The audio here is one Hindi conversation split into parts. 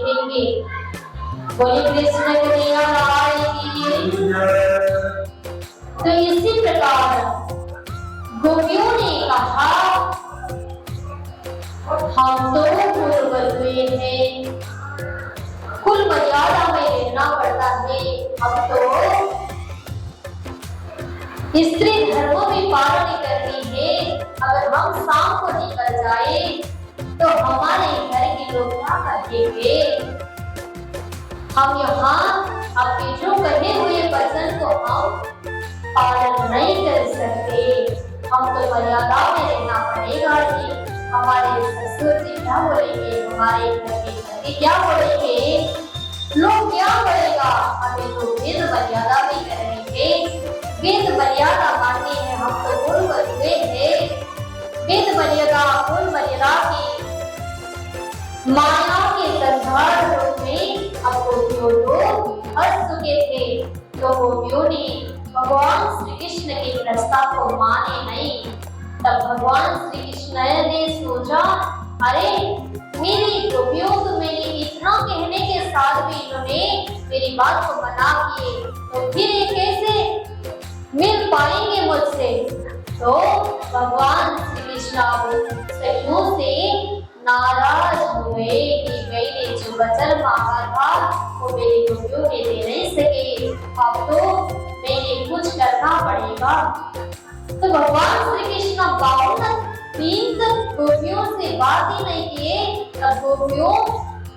देखेंगे। बोले कृष्ण कन्हैया लाल की। तो इसी प्रकार गोपियों ने कहा हम तो पूर्वज हुए हैं, कुल मर्यादा में रहना पड़ता है, हम तो स्त्री धर्म भी पालन करनी है। अगर हम शाम को निकल जाए तो हमारे घर के लोग क्या कहेंगे? हम यहाँ आपके जो कहे हुए वचन को हम पालन नहीं कर सकते। हमको मर्यादा में रहना पड़ेगा ही। हमारे ससुर जी क्या बोलेंगे, हमारे घर के पति क्या बोलेंगे, लोग क्या बोलेगा? हमें तो वेद मर्यादा भी करेंगे, वेद मर्यादा माननी है। हम तो पूर्वज हुए हैं, वेद मर्यादा कुल मर्यादा की माया के संसार रूप में अब गोपियों लोग हंस चुके थे। तो गोपियों ने भगवान श्री कृष्ण के प्रस्ताव को माने नहीं। तब भगवान श्री कृष्ण ने सोचा, अरे मेरी गोपियों तो मेरी इतना कहने के साथ भी इन्होंने मेरी बात को मना किए, तो फिर ये कैसे मिल पाएंगे मुझसे? तो भगवान श्री कृष्ण सखियों से नाराज हुए कि मैंने जो वचन मांगा था वो मेरी गोपियों ने दे नहीं सके, अब तो मैंने कुछ करना पड़ेगा। तो भगवान श्री कृष्ण 52 दिन तक गोपियों से बात ही नहीं किए। तब गोपियों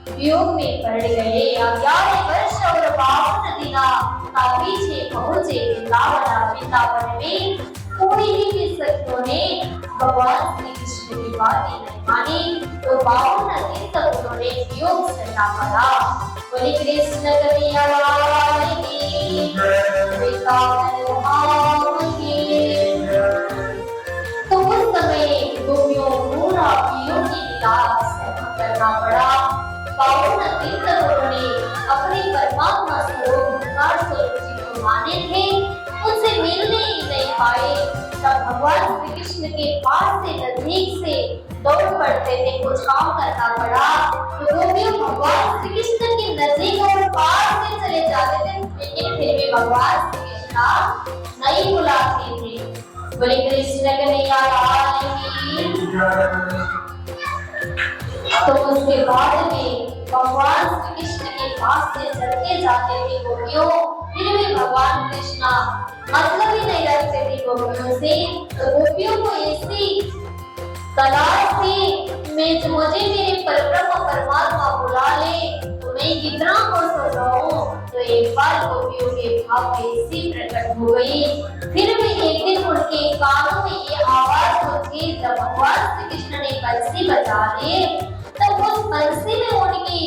वियोग में पड़ गए। 11 वर्ष और 52 दिन पीछे पहुंचे वृंदावन में। कोई भी सखियों ने भगवान श्री कृष्ण की बात ही नहीं मानी। तो 52 दिन तक उन्होंने वियोग सहना पड़ा। बोले कृष्ण कन्हैया लाल की। तो उस समय गोपियों पूरा वियोग की लीला सहन करना पड़ा। 52 दिन तक उन्होंने अपने परमात्मा स्वरूप जी को माने थे, उनसे मिलने ही नहीं पाए। तब भगवान श्री कृष्ण के पास से नजदीक से दौड़ पड़ते थे, कुछ काम करना पड़ा। तो गोपियों भगवान श्री कृष्ण के नजदीक और पास से चले जाते थे, लेकिन फिर भी भगवान श्री कृष्ण नहीं बुलाते थे। बोले कृष्ण कन्हैया लाल की। तो उसके बाद में भगवान श्री कृष्ण के पास से चलते जाते थे गोपियों, फिर भी भगवान कृष्ण मतलब ही नहीं रखते थे गोपियों से। तो गोपियों को ऐसी तलाश थी मुझे मेरे परब्रह्म परमात्मा बुला ले तो मैं कितना खुश हो जाऊं। तो एक बार गोपियों के भाव में ऐसी प्रकट हो गई। फिर भी एक दिन उनके कानों में ये आवाज होती, जब भगवान श्री कृष्ण ने बंसी बजा ली, तब उस बंसी में उनकी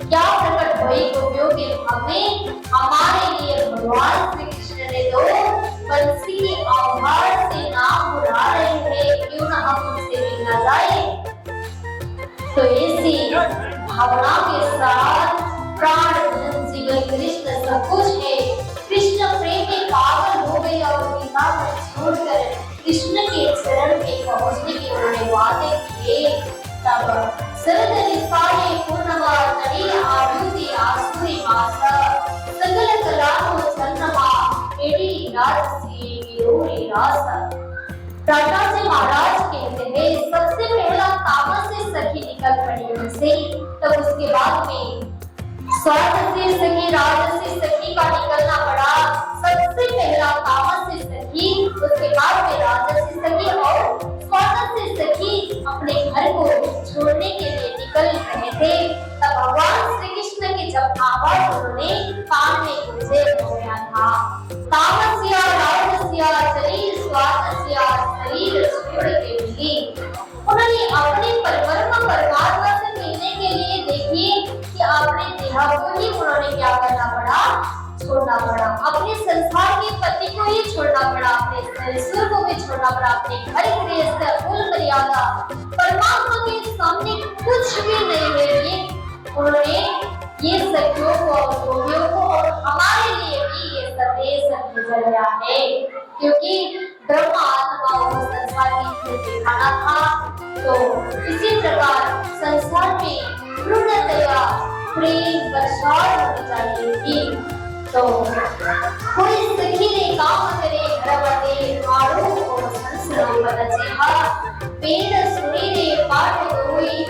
क्या प्रकट हुई गोपियों के भाव में, हमारे लिए भगवान श्री कृष्ण ने तो बंसी के आवाज से नाम बुला रहे हैं, क्यों ना हम उनसे मिलना जाए। तो ऐसी भावना के साथ प्राण धन जीवन कृष्ण सब कुछ है। कृष्ण प्रेम में पागल हो गए और पिता को छोड़कर कृष्ण के चरण में पहुंचने की उन्होंने वादे किए। तब शरद निस्तारे पूर्णवा तड़ी आयुति आसुरी मासा सकल कलाओं चंद्रमा एडी राजसी विरोही रासा। टाटा जी महाराज कहते हैं, सबसे पहला तामस से सखी निकल पड़ी उनसे। तब उसके बाद में स्वार्थ से सखी, राज से सखी का निकलना पड़ा। सबसे पहला तामस से सखी, उसके बाद में राज से सखी और स्वार्थ से सखी अपने घर को छोड़ने के लिए निकल रहे थे। तब भगवान श्री कृष्ण की जब आवाज उन्होंने कान में गूंजे हो गया था, तामस्या राजस्या शरीर स्वार्थस्या शरीर छोड़ के मिली। उन्होंने अपने परब्रह्म परमात्मा से मिलने के लिए देखिए कि अपने देह को ही उन्होंने क्या करना पड़ा, छोड़ना पड़ा। अपने संसार के पति को ही छोड़ना पड़ा, अपने ससुर को भी छोड़ना पड़ा, अपने घर गृहस्थ कुल मर्यादा परमात्मा के सामने कुछ भी नहीं है। ये उन्होंने ये सखियों को और गोपियों को और हमारे लिए भी ये संदेश भेजा है, क्योंकि ब्रह्म आत्मा को संसार की खेल दिखाना था। तो इसी प्रकार संसार में पूर्णतया प्रेम बरसात होनी चाहिए थी। तो कोई सखी ने काम करे घर वाले मारो को संसरो बदजेहा पेड़ सुनी रे पाठ हुई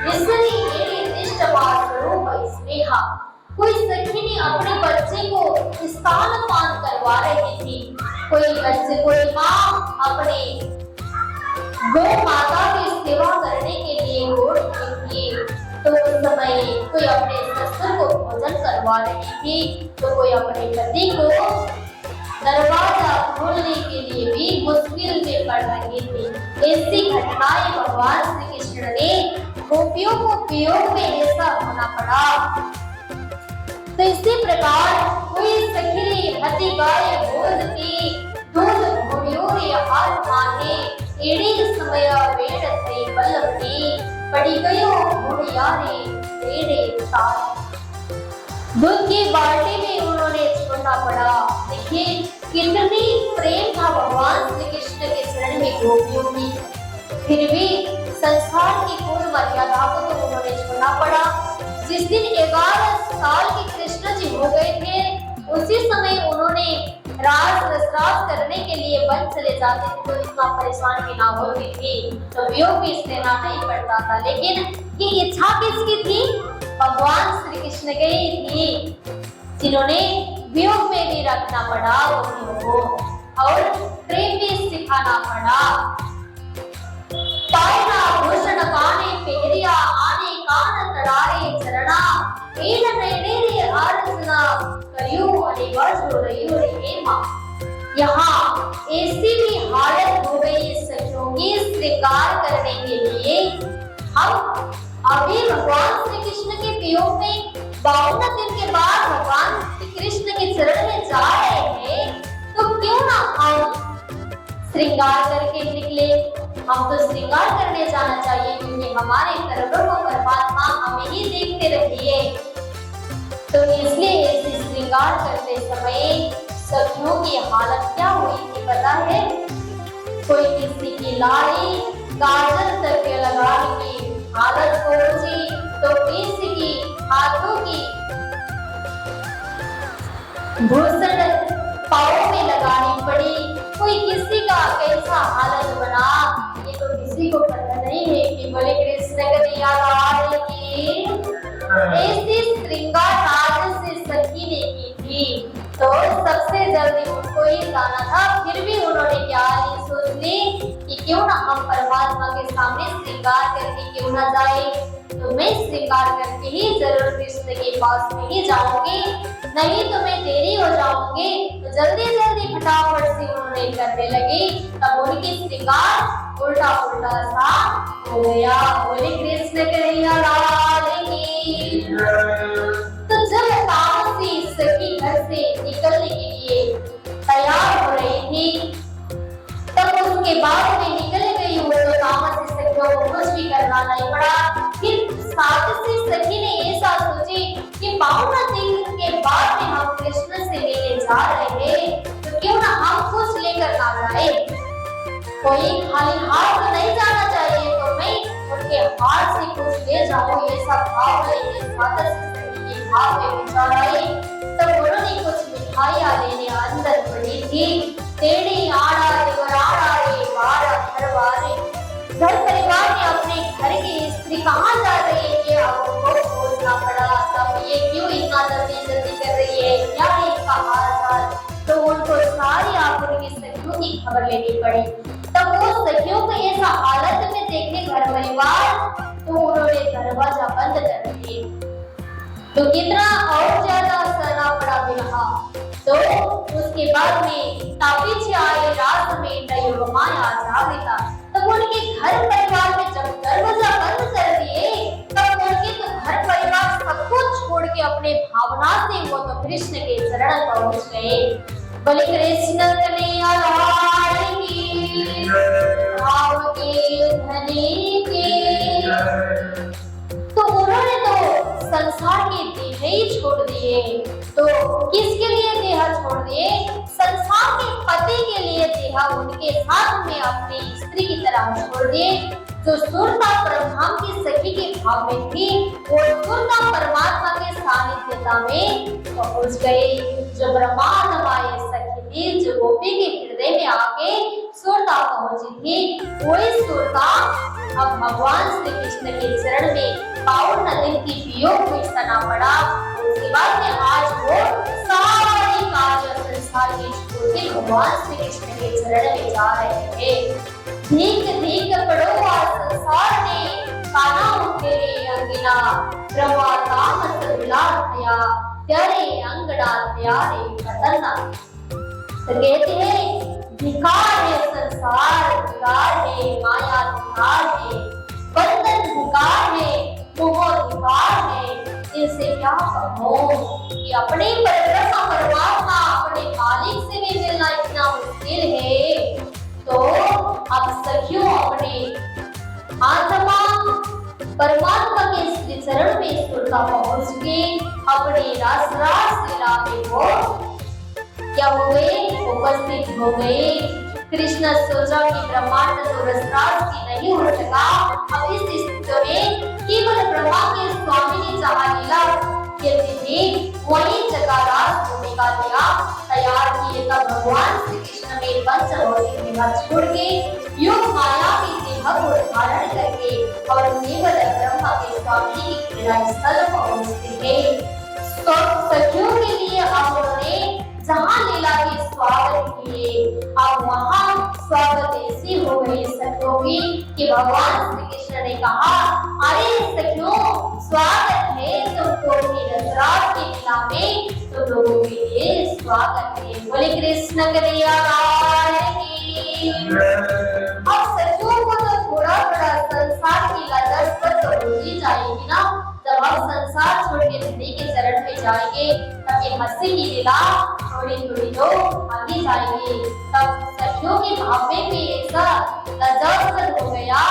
विसरी एड़ी निष्ठा स्वरूप स्नेहा। कोई सखी ने अपने बच्चे को स्तनपान करवा रही थी, कोई माँ अपने गौ माता की सेवा करने के लिए गोद में थी, तो उस समय कोई अपने ससुर को भोजन करवा रही थी, तो कोई अपने पति को दरवाजा खोलने के लिए भी मुश्किल में पड़ रही थी। ऐसी घटनाएं भगवान श्री कृष्ण ने गोपियों को वियोग में ऐसा होना पड़ा। तो इसी प्रकार कोई सखी हति गाय बोलती दूध घोड़ियों हाथ माने एड़ी समय वेड़ थे बल्लभनी पड़ी गयो घोड़िया रे वेड़े तार। दूध की बाल्टी में उन्होंने छोड़ना पड़ा। देखिए कितनी प्रेम था भगवान श्री कृष्ण के शरण में गोपियों की, फिर भी संसार की पूर्ण मर्यादा को तो उन्होंने छोड़ना पड़ा। जिस दिन 11 साल के कृष्ण जी हो गए थे उसी समय उन्होंने रास रसरास करने के लिए वन चले जाते थे, तो इतना परेशान भी ना होती थी, तो वियोग भी सहना नहीं पड़ता था। लेकिन ये इच्छा किसकी थी? भगवान श्री कृष्ण की ही थी, जिन्होंने वियोग में भी रखना पड़ा गोपियों को और प्रेम भी सिखाना पड़ा। पायना भूषण काने पहरिया आने कान तड़ारे चरणा एन नैने रे अर्चना करियो अरे वर्षो रहियो रे हेमा। यहाँ ऐसी भी हालत हो गई सखियों की श्रृंगार करने के लिए। हम अभी भगवान श्री कृष्ण के वियोग में 52 दिन के बाद भगवान श्री कृष्ण के चरण में जा रहे हैं, तो क्यों ना हम श्रृंगार करके निकले। हम तो श्रृंगार करने जाना चाहिए, क्योंकि हमारे कर्मों को परमात्मा हमें ही देखते रहिए। तो इसलिए ऐसे श्रृंगार करते समय सखियों की हालत क्या हुई थी पता है? कोई किसी की लाड़ी काजल तक लगाने की हालत पहुंची, तो किसी की हाथों की भूषण पाँव में लगानी पड़ी। कोई किसी का कैसा हालत बना ये तो किसी को पता नहीं है कि बोले कृष्ण कन्हैया लाल की ऐसी श्रृंगार राज से सखी ने की थी, तो सबसे जल्दी उनको ही जाना था। फिर भी उन्होंने क्या सोच ली कि क्यों ना हम परमात्मा के सामने श्रृंगार करके क्यों ना जाए, तो मैं श्रृंगार करके ही जरूर कृष्ण के पास में ही जाऊंगी, नहीं तो मैं देरी हो जाऊंगी। तो जल्दी जल्दी फटाफट से उन्होंने करने लगी, तब उनकी श्रृंगार उल्टा उल्टा सा हो गया। बोले कृष्ण कन्हैया लाल की। तो जब तामसी सखी घर से निकलने के लिए तैयार हो रही थी, तब उसके बाद में निकल गई वो, तो तामसी सखियों को कुछ भी करना नहीं पड़ा। फिर सातसी सखी ने ऐसा सोची कि 52 दिन के बाद में हम कृष्ण से लेने जा रहे हैं, तो क्यों ना हम कुछ लेकर ना जाए। कोई खाली हाथ तो नहीं जाना चाहिए, तो मैं उनके हाथ से कुछ ले जाऊं, ऐसा भाव लेके सातसी सखी के भाव में विचार आई। तब उन्होंने कुछ मिठाइयां लेने अंदर पड़ी थी। तेड़ी आड़ा देवराड़ा रे बारा घर वाले, घर परिवार में अपने घर की स्त्री कहाँ जा रही है ये आपको खोजना पड़ा। तब ये क्यों इतना जल्दी जल्दी कर रही है, क्या है इसका हाल चाल, तो उनको सारी आंखों की सखियों की खबर लेनी पड़ी। तब वो सखियों को ऐसा हालत में देखे घर परिवार, तो उन्होंने दरवाजा बंद कर दिए। तो कितना और ज्यादा सहना पड़ा बिरहा। तो उसके बाद में तापीछे आए रात में योग माया जागृता। तब उनके घर परिवार में जब दरवाजा बंद कर दिए, तब उनके तो घर परिवार सब कुछ छोड़ के अपने भावना से वो तो कृष्ण के चरण पहुंच गए। बोले कृष्ण कन्हैया लाल की, भाव के धनी के। तो उन्होंने तो संसार के देह ही छोड़ दिए। तो किसके लिए देह छोड़ दिए? संसार के पति के लिए देह उनके साथ में अपनी स्त्री की तरह छोड़ दिए। जो सुरता परमधाम की सखी के भाव में थी, वो सुरता परमात्मा के सानिध्यता में पहुंच गई। जो ब्रह्मांड माये सखी थी, जो गोपी के हृदय में आके सुरता पहुंची थी, वही सुरता अब भगवान श्री कृष्ण के चरण में पावन नदी की वियोग में सना पड़ा। उसके बाद में आज वो सारे कार्य संसार की छोड़ के भगवान श्री कृष्ण के चरण में जा रहे थे। धीक धीक पड़ो संसार ने काना उठेरे अंगिना, ब्रह्मा तामस विलास थया, त्यारे अंगड़ा त्यारे कतना। तो कहते हैं धिकार है संसार, धिकार है माया, धिकार है बंधन, धिकार है मोह, धिकार है। इनसे क्या कहो कि अपने परब्रह्म परमात्मा अपने मालिक से भी मिलना इतना मुश्किल है, तो अब सखियों अपने आत्मा परमात्मा के श्री चरण में सुरता पहुंच के अपने रास लीला में वो क्या हो गए, उपस्थित हो गए। कृष्ण सोचा कि ब्रह्मांड तो रसराज की नहीं हो सका। अब इस स्थिति में केवल ब्रह्मा के स्वामी ने जहाँ लीला खेलते थे, वही जगह रास होने का लिया तैयार किए। तब भगवान श्री कृष्ण में पंचभौतिक देह छोड़ के योग माया की देह को धारण करके और केवल ब्रह्मा के स्वामी की क्रीड़ा स्थल पहुंचते थे। सखियों के लिए अब उन्होंने जहाँ लीला के स्वागत किए, अब वहाँ स्वागत ऐसी हो गई सखियों की कि भगवान श्री कृष्ण ने कहा, अरे सखियों स्वागत है तुमको भी रसराज की लीला में, तुम लोगों के लिए स्वागत है। बोले कृष्ण कन्हैया लाल की। अब सखियों को तो थोड़ा थोड़ा संसार की लज्जत तो हो ही जाएगी ना। जब हम संसार छोड़ के धनी के चरण में जाएंगे, तब ये हंसी की लीला थोड़ी थोड़ी तो आगे जाएगी। तब सखियों के भाव में भी ऐसा लज्जास्पद हो गया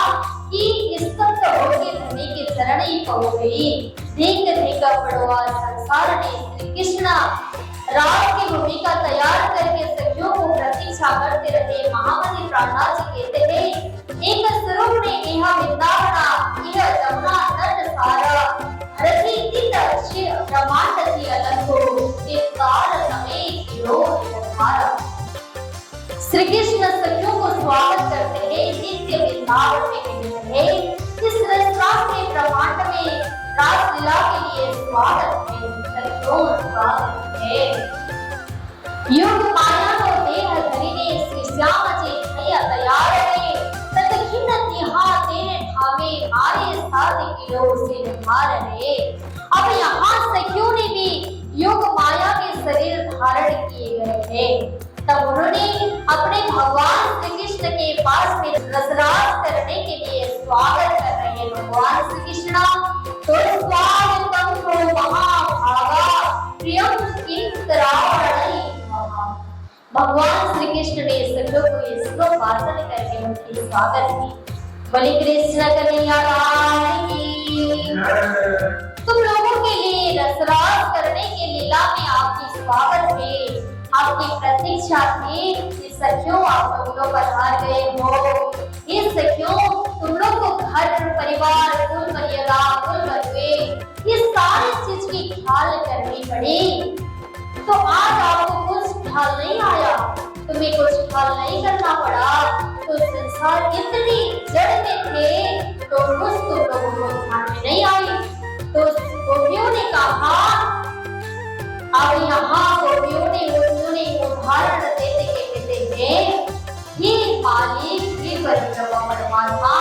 कि स्तब्ध होके धनी के चरण ही पहुंच गई। देख देख पड़वा संसार ने श्री कृष्ण रात की भूमिका तैयार करके सखियों को प्रतीक्षा करते रहे। महामनी प्राणनाथ जी कहते हैं, एक स्वरूप ने यह वृंदावना यह जमुना नट सारा रति तीत शिव ब्रह्मांड की अलग हो एक काल समय गिरो धारा। श्री कृष्ण सखियों को स्वागत करते हैं नित्य वृंदावन में है। इस रसराज के ब्रह्मांड में रास लीला के लिए स्वागत है, सखियों स्वागत है। योग माया को देह धरिने श्री श्याम जी भैया तैयार है। तत्खिन तिहा तेरे ठावे मारे साथ किलो से निभार है। अब यहाँ सखियों ने भी योग माया के शरीर धारण किए गए हैं। तब उन्होंने अपने भगवान श्री कृष्ण के पास में रसराज करने के लिए स्वागत कर रहे हैं। भगवान श्री कृष्ण तो स्वागतम तो महाभागा प्रियम किंतरावरणई। भगवान श्री कृष्ण ने सखियों को ये श्लोक वाचन करके उनकी स्वागत की। बोले कृष्ण कन्हैया लाल की। तुम लोगों के लिए रसराज करने के लीला में आपकी स्वागत है। आपकी प्रतीक्षा थी कि सखियों आप लोग पधार गए हो। ये सखियों तुम लोग को घर परिवार कुल मर्यादा कुल बलवे ये सारी चीज की ख्याल करनी पड़ी। तो आज आपको कुछ ख्याल नहीं आया, तुम्हें कुछ ख्याल नहीं करना पड़ा। तो संसार इतनी जड़ में थे तो कुछ तुम लोगों को ध्यान में नहीं आई। तो गोपियों ने कहा, अब यहाँ गोपियों ने उदाहरण देते कहते हैं, ये मालिक ये परब्रह्म परमात्मा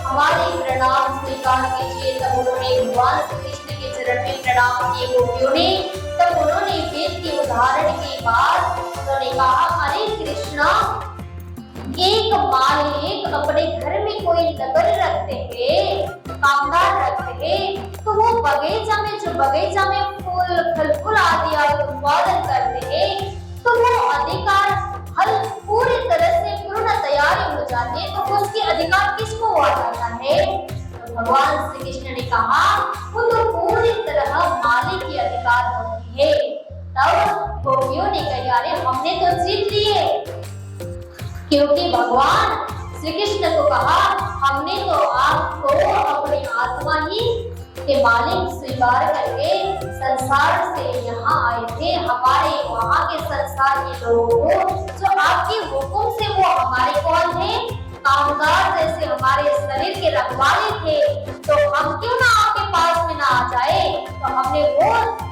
हमारे प्रणाम स्वीकार कीजिए। तब उन्होंने भगवान श्री कृष्ण के चरण में प्रणाम किए गोपियों ने। तब उन्होंने वेद के उदाहरण के बाद उन्होंने कहा, अरे कृष्णा एक मालिक अपने घर में कोई नगर रखते हैं, कामदार रखते हैं, तो वो बगीचा में फूल फल फूल आदि उत्पादन करते हैं, तो वो अधिकार फल पूरी तरह से पूर्ण तैयारी हो जाती है, तो उसके अधिकार किसको हुआ जाता है? तो भगवान श्री कृष्ण ने कहा, वो तो पूरी तरह मालिक की अधिकार होती है। तब गोपियों ने कहा, अरे हमने तो जीत लिए, क्योंकि भगवान श्री कृष्ण को कहा, हमने तो आपको अपनी आत्मा ही के मालिक स्वीकार करके संसार से यहाँ आए थे। हमारे वहाँ के संसार के लोगों को जो आपके हुक्म से वो हमारे कौन थे, कामगार जैसे हमारे शरीर के रखवाले थे, तो हम क्यों ना आपके पास में ना आ जाए। तो हमने वो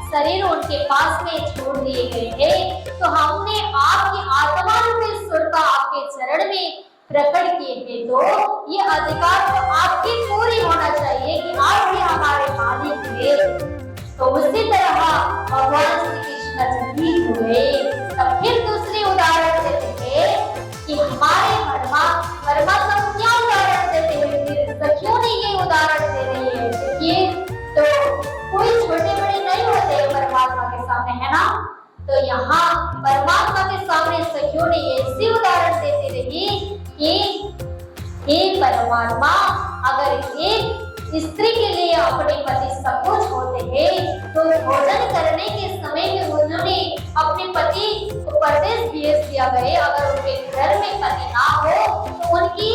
शरीर उनके पास में छोड़ दिए गए थे। तो हमने आपकी आत्मा रूपी सुरता आपके चरण में प्रकट किए थे। तो ये अधिकार तो आपकी पूरी होना चाहिए कि आप ही हमारे मालिक थे। तो उसी तरह भगवान श्री कृष्ण जब ठीक हुए तब फिर दूसरी उदाहरण देते थे कि हमारे परमात्मा को क्या उदाहरण देते हैं। फिर सखियों ने ये उदाहरण दे रही है। देखिए, तो कोई छोटे बड़े नहीं होते परमात्मा के सामने, है ना। तो यहाँ परमात्मा के सामने सखियों ने ऐसी उदाहरण देते रही कि परमात्मा, अगर एक स्त्री के लिए अपने पति सब कुछ होते हैं तो भोजन करने के समय में उन्होंने अपने पति को परदेश भेज दिया गए। अगर उनके घर में पति ना हो तो उनकी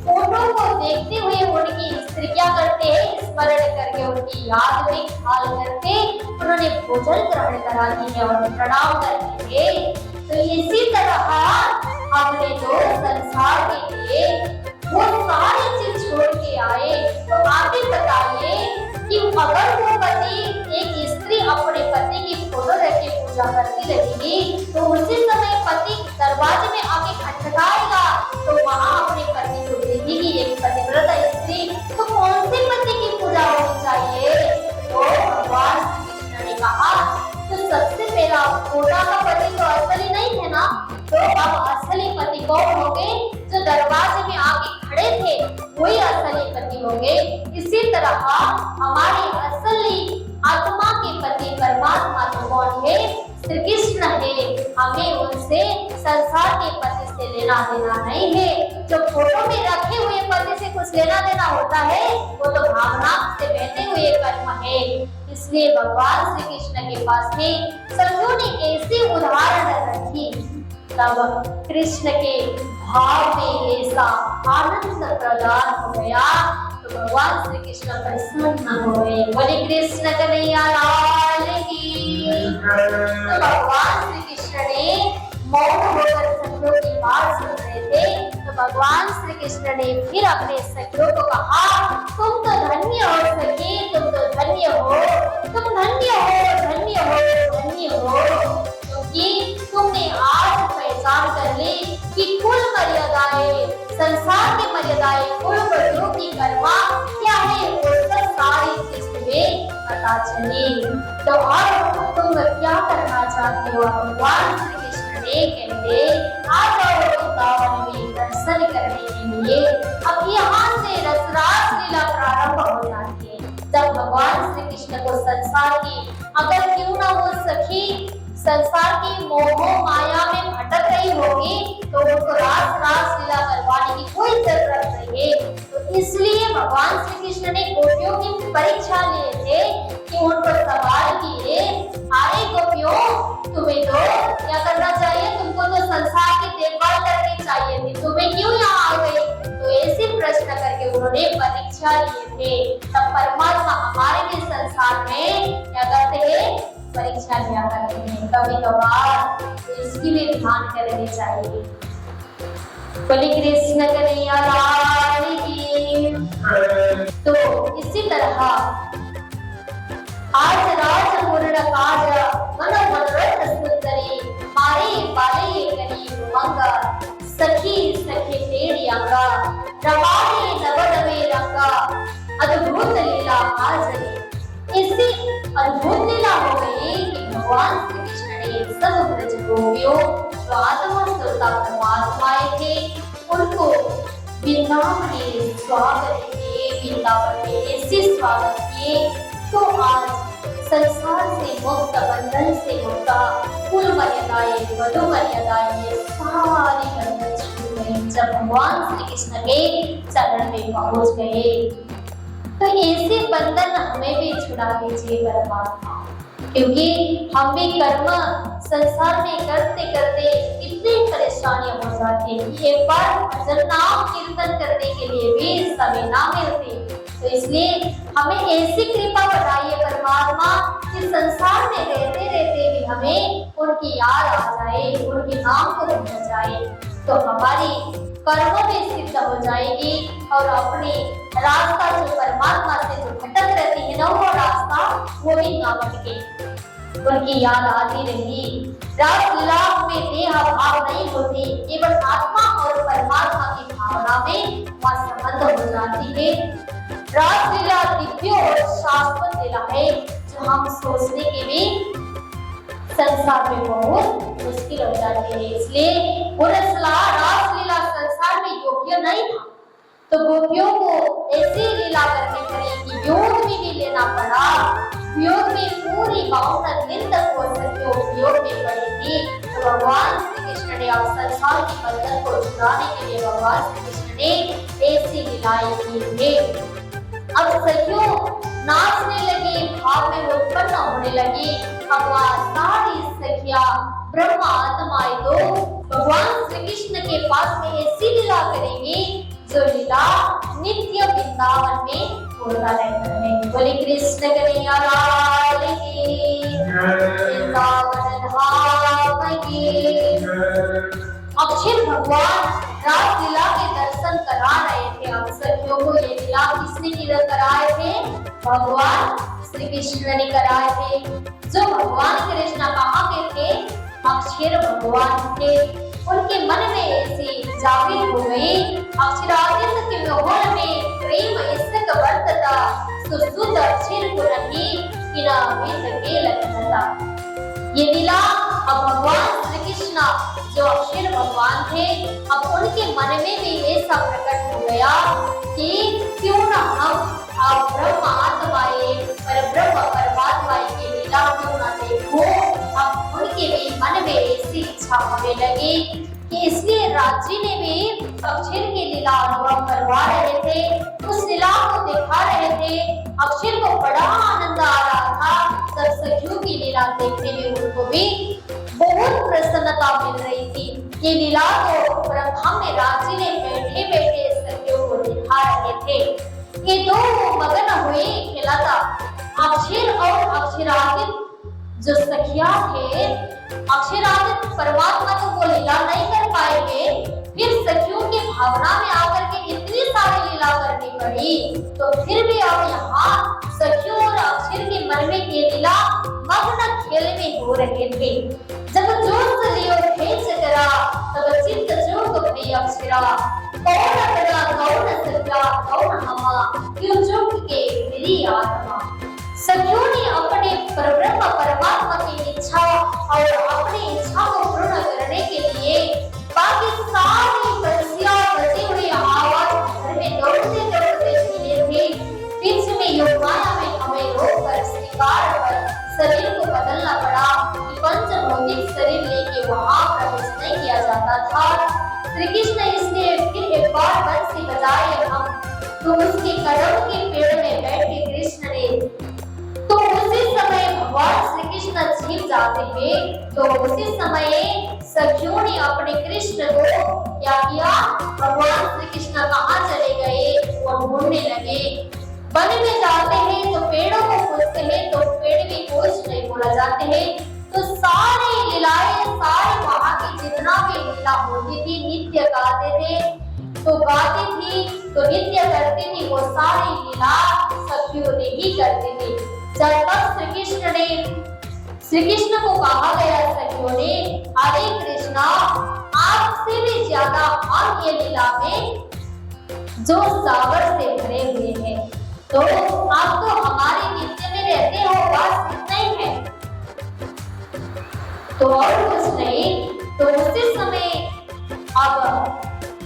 फोटो को देखते हुए उनकी स्त्री क्या करते हैं, स्मरण करके उनकी याद में ख्याल करके उन्होंने भोजन ग्रहण कराती है और प्रणाम करते हैं। तो इसी तरह हमने जो संसार के लिए वो सारी चीज छोड़ के आए। तो आप ही बताइए कि अगर वो पति, एक स्त्री अपने पति की फोटो रख के पूजा करती रहेगी तो उसी समय पति दरवाजे में आके खटखटाएगा तो वहां अपने पति को देखेगी एक पतिव्रता स्त्री, तो कौन से पति की पूजा होनी चाहिए। तो भगवान श्री कृष्ण ने कहा, तो सबसे पहला फोटा का पति तो असली नहीं है ना, तो अब असली पति कौन होंगे, जो दरवाजे में आके खड़े थे वही असली पति होंगे। इसी तरह हमारे असली आत्मा के पति परमात्मा तो कौन है, श्री कृष्ण है। हमें उनसे संसार के पति से लेना देना नहीं है। जो फोटो में रखे हुए पति से कुछ लेना देना होता है वो तो भावना से बहते हुए कर्म है। इसलिए भगवान श्री कृष्ण के पास में सखियों ने ऐसी उदाहरण रखी, तब कृष्ण के भाव में ऐसा आनंद प्रदान हो गया तो भगवान श्री कृष्ण प्रसन्न हो गए। बोले कृष्ण कन्हैया लाल की। तो भगवान श्री कृष्ण ने मौन होकर सखियों की बात सुन रहे थे। तो भगवान श्री कृष्ण ने फिर अपने सखियों को कहा, तुम तो धन्य हो सखी, तुम तो धन्य हो, तुम धन्य हो, धन्य हो, धन्य हो, क्योंकि तुमने आज पहचान कर ली कि कुल मर्यादाएं, संसार की मर्यादाएं, कुल वस्तुओं की कर्मा क्या है, वो सब सारी चीज तुम्हें पता चली। तो अब तुम क्या करना चाहते हो। भगवान श्री कृष्ण ने कहते, आ जाओ वृंदावन में दर्शन करने के लिए। अब यहाँ से रसरास लीला प्रारंभ हो जाती है। जब भगवान श्री कृष्ण को संसार की, अगर क्यों ना वो सखी संसार की मोह माया में भटक रही होगी तो उनको रास लीला करवाने की कोई जरूरत नहीं है। तो इसलिए भगवान श्री कृष्ण ने गोपियों की परीक्षा लिए थे कि उनको सवाल किए, अरे गोपियों, तुम्हें तो क्या करना चाहिए, तुमको तो संसार की देखभाल करनी चाहिए थी, तुम्हें क्यों यहाँ आ गई। तो ऐसे प्रश्न करके उन्होंने परीक्षा लिए थे। तब परमात्मा हमारे भी संसार में क्या करते हैं, परीक्षा लिया करते हैं। कभी कभार तो इसकी भी ध्यान करनी चाहिए। बोले कृष्ण कन्हैया लाल की। तो इसी तरह आज राज पूर्ण काज मन मनोरथ सुंदरी मारे पाले करी मंगा सखी सखी तेरी अंगा रवाने नवनवे रंगा अद्भुत लीला हाजरी। इसी अद्भुत लीला हो गई कि भगवान श्री कृष्ण ने सब ब्रज गोपियों जो आत्मस्वरूपा परमात्माएं थे उनको वृंदावन में स्वागत किए, वृंदावन में ऐसे स्वागत किए। तो आज संसार से मुक्त, बंधन से मुक्त, कुल मर्यादाएं, वधु मर्यादाएं, ये सारी बंधन छूट गई जब भगवान श्री कृष्ण के चरण में पहुंच गए। तो ऐसे बंधन हमें भी छुड़ा दीजिए परमात्मा। क्योंकि हम भी कर्म संसार में करते करते कितनी परेशानियां हो जाती हैं। एक बार भजन नाम कीर्तन करने के लिए भी समय ना मिलती, तो इसलिए हमें ऐसी कृपा बनाइए परमात्मा कि संसार में रहते रहते भी हमें उनकी याद आ जाए, उनके नाम को भूल जाए, तो हमारी कर्मों में सिद्ध हो जाएगी और अपने रास्ता जो परमात्मा से जो भटक रहती है ना, वो रास्ता वो भी ना भटके, उनकी याद आती रहेगी। रास लीला में देह भाव नहीं होती, केवल आत्मा और परमात्मा की भावना में वह संबंध हो जाती है। रास लीला दिव्य और शाश्वत लीला है, जो हम सोचने के भी संसार में बहुत मुश्किल हो जाती है। इसलिए रासलीला संसार में योग्य नहीं था, तो गोपियों को ऐसी लीला करनी पड़ी कि योग भी लेना पड़ा। योग में पूरी 52 दिन तक वो योग में पड़ी थी। तो भगवान श्री कृष्ण ने अब संसार के बंधन को छुड़ाने के लिए भगवान श्री कृष्ण ने ऐसी लीलाएं की है। अब सखियों नाचने लगी, भाव में उत्पन्न होने लगी। अब वह सारी सखियां ब्रह्म आत्माएं तो भगवान श्री कृष्ण के पास में ऐसी लीला करेंगी जो लीला नित्य वृंदावन में होता रहता है। बोले कृष्ण कन्हैया लाल की, वृंदावन धाम की। अक्षर भगवान रासलीला के दर्शन करा रहे थे। अब सखियों को ये लीला किसने कराए थे? भगवान श्री कृष्ण ने कराए थे। जो भगवान कृष्ण कहाँ के थे? अक्षर भगवान थे। उनके मन में ऐसी जागृत हो गई, अक्षरादित्य के मोहन में प्रेम ऐसे वर्तता, सुसुत अक्षर को नहीं किना में के लगता। ये लीला अब भगवान श्री कृष्ण जो अक्षर भगवान थे, अब उनके मन में भी ऐसा प्रकट हो गया कि क्यों ना हम अब ब्रह्म आत्माएं पर ब्रह्म परमात्माएं की लीला क्यों ना देखो। अब उनके भी मन में ऐसी इच्छा होने लगी कि इसलिए राजी ने भी अक्षर की लीला अनुभव करवा रहे थे, उस लीला को दिखा रहे थे। अक्षर को बड़ा आनंद आ रहा था। सब सखियों की लीला देखने में उनको भी बहुत प्रसन्नता मिल रही थी। ये लीला को ब्रह्मा में राजी ने बैठे बैठे सखियों को दिखा रहे थे। ये दो मगन हुए खिलाता अक्षर और अक्षरादित जो सखिया थे। अक्षरादित परमात्मा तो वो लीला नहीं कर पाएंगे, फिर सखियों की भावना में आकर के इतनी सारी लीला करनी पड़ी। तो फिर भी अब यहाँ सखियों और अक्षर के मन में ये लीला मग्न खेल में हो रहे थे। जब जोश लियो खेच करा, तब चित्त जोग भई अक्षरा। कौन अकड़ा कौन सत्या कौन हमा, क्यों चुप के मेरी आत्मा। सखियों ने अपने परब्रह्म परमात्मा की इच्छा और अपनी इच्छा को पूर्ण करने के लिए बाकी सारी बच्चियां बची हुई आवाज घर में दौड़ते दौड़ते मिले थे। बीच में योग माया में हमें रोक कर स्वीकार कर शरीर को बदलना पड़ा कि पंच भौतिक शरीर लेके वहां प्रवेश नहीं किया जाता था। श्री कृष्ण इसलिए फिर एक बार बंसी बजाए हम, तो उसके कदम के पेड़ में बैठ के कृष्ण ने, तो उसी समय भगवान श्री कृष्ण छिप जाते हैं। तो उसी समय सखियों ने अपने कृष्ण को क्या किया? भगवान श्री कृष्ण कहाँ चले गए वो ढूंढने लगे। वन में जाते हैं तो पेड़ों को खोजते हैं, तो पेड़ भी खोज नहीं बोला जाते हैं। तो सारी लीलाएं, सारे वहां की जितना भी लीला होती थी नित्य गाते थे, तो गाती थी तो नित्य करती थी। वो सारी लीला सखियों ने ही करती थी। जब तक श्री कृष्ण को कहा गया सखियों ने, अरे कृष्णा आपसे भी ज्यादा हम ये लीला में जो सागर से भरे हुए हैं, तो आप तो हमारे नित्य में रहते हो, बस इतना ही है, तो और कुछ नहीं। तो उसी समय अब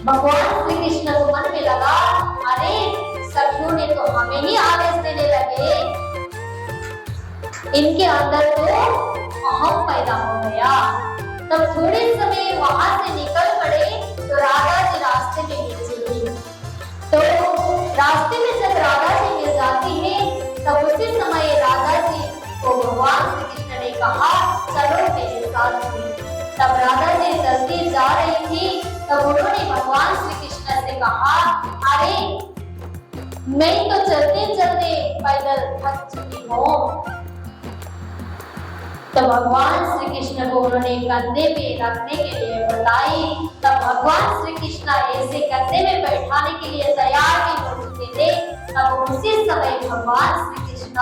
भगवान श्री कृष्ण को मन में लगा, अरे सखियों ने तो हमें ही आदेश देने लगे, इनके अंदर तो अहम पैदा हो गया। तब थोड़े समय वहां से निकल पड़े तो राधा जी रास्ते में मिल गई। तो रास्ते में जब राधा जी मिल जाती है, तब उसी समय राधा जी को भगवान श्री राधा जी चलती जा रही थी तब उन्होंने भगवान श्री कृष्ण से कहा, अरे मैं तो चलते चलते पैदल थक चुकी हूँ। तो भगवान श्री कृष्ण को उन्होंने कंधे पे रखने के लिए बताई। तब भगवान श्री कृष्ण ऐसे कंधे में बैठाने के लिए तैयार भी हो चुके थे। तब उसी समय भगवान श्री कृष्ण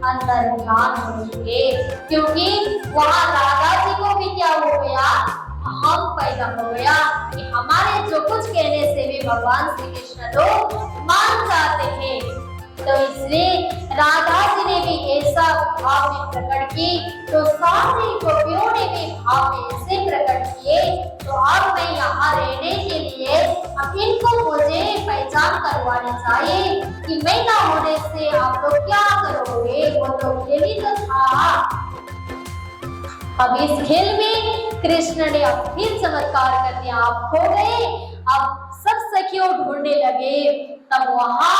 अंदर ध्यान हो चुके, क्योंकि वहां राधा जी को भी क्या हो गया, हम पैदा हो गया कि हमारे जो कुछ कहने से भी भगवान श्री कृष्ण तो मान जाते हैं। तो इसलिए राधा जी ने भी ऐसा भाव में प्रकट की, तो सारी गोपियों ने भी भाव में ऐसे प्रकट किए। तो अब मैं यहाँ रहने के लिए अब इनको मुझे पहचान करवानी चाहिए कि मैं ना होने से आप लोग क्या करोगे। वो तो खेल ही तो था। अब इस खेल में कृष्ण ने अब फिर चमत्कार कर दिया, आप खो गए। अब सब सखियों ढूंढने लगे। तब वहां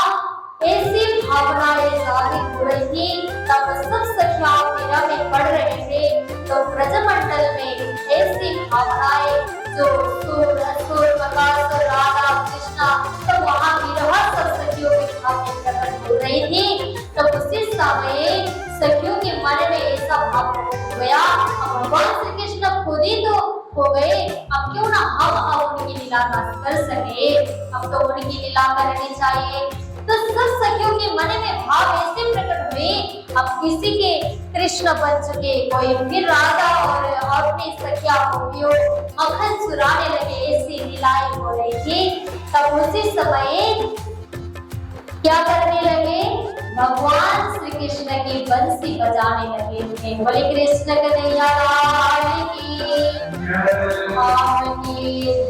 ऐसी भावनाएं जागृत हो रही थी। तब सब सखियां मेरा में पढ़ रहे थे। तो ब्रजमंडल में ऐसी भावनाएं जो सुर असुर बकासुर राधा कृष्णा, तो वहां विरह सब सखियों के भाव प्रकट हो रही थी। तो उसी समय सखियों के मन में ऐसा भाव प्रकट हो गया, भगवान श्री कृष्ण खुद ही तो हो गए, अब क्यों ना हम उनकी लीला कर सके, अब तो उनकी लीला करनी चाहिए। तो सब सखियों के मन में भाव ऐसे प्रकट हुए, अब किसी के कृष्ण बन चुके, कोई फिर राधा और अपनी सखिया गोपियों मक्खन चुराने लगे, ऐसी लीलाएं हो रही थी। तब उसी समय क्या करने लगे, भगवान श्री कृष्ण की बंसी बजाने लगे थे। बोले कृष्ण कन्हैया लाल की,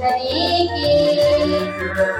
धरी की।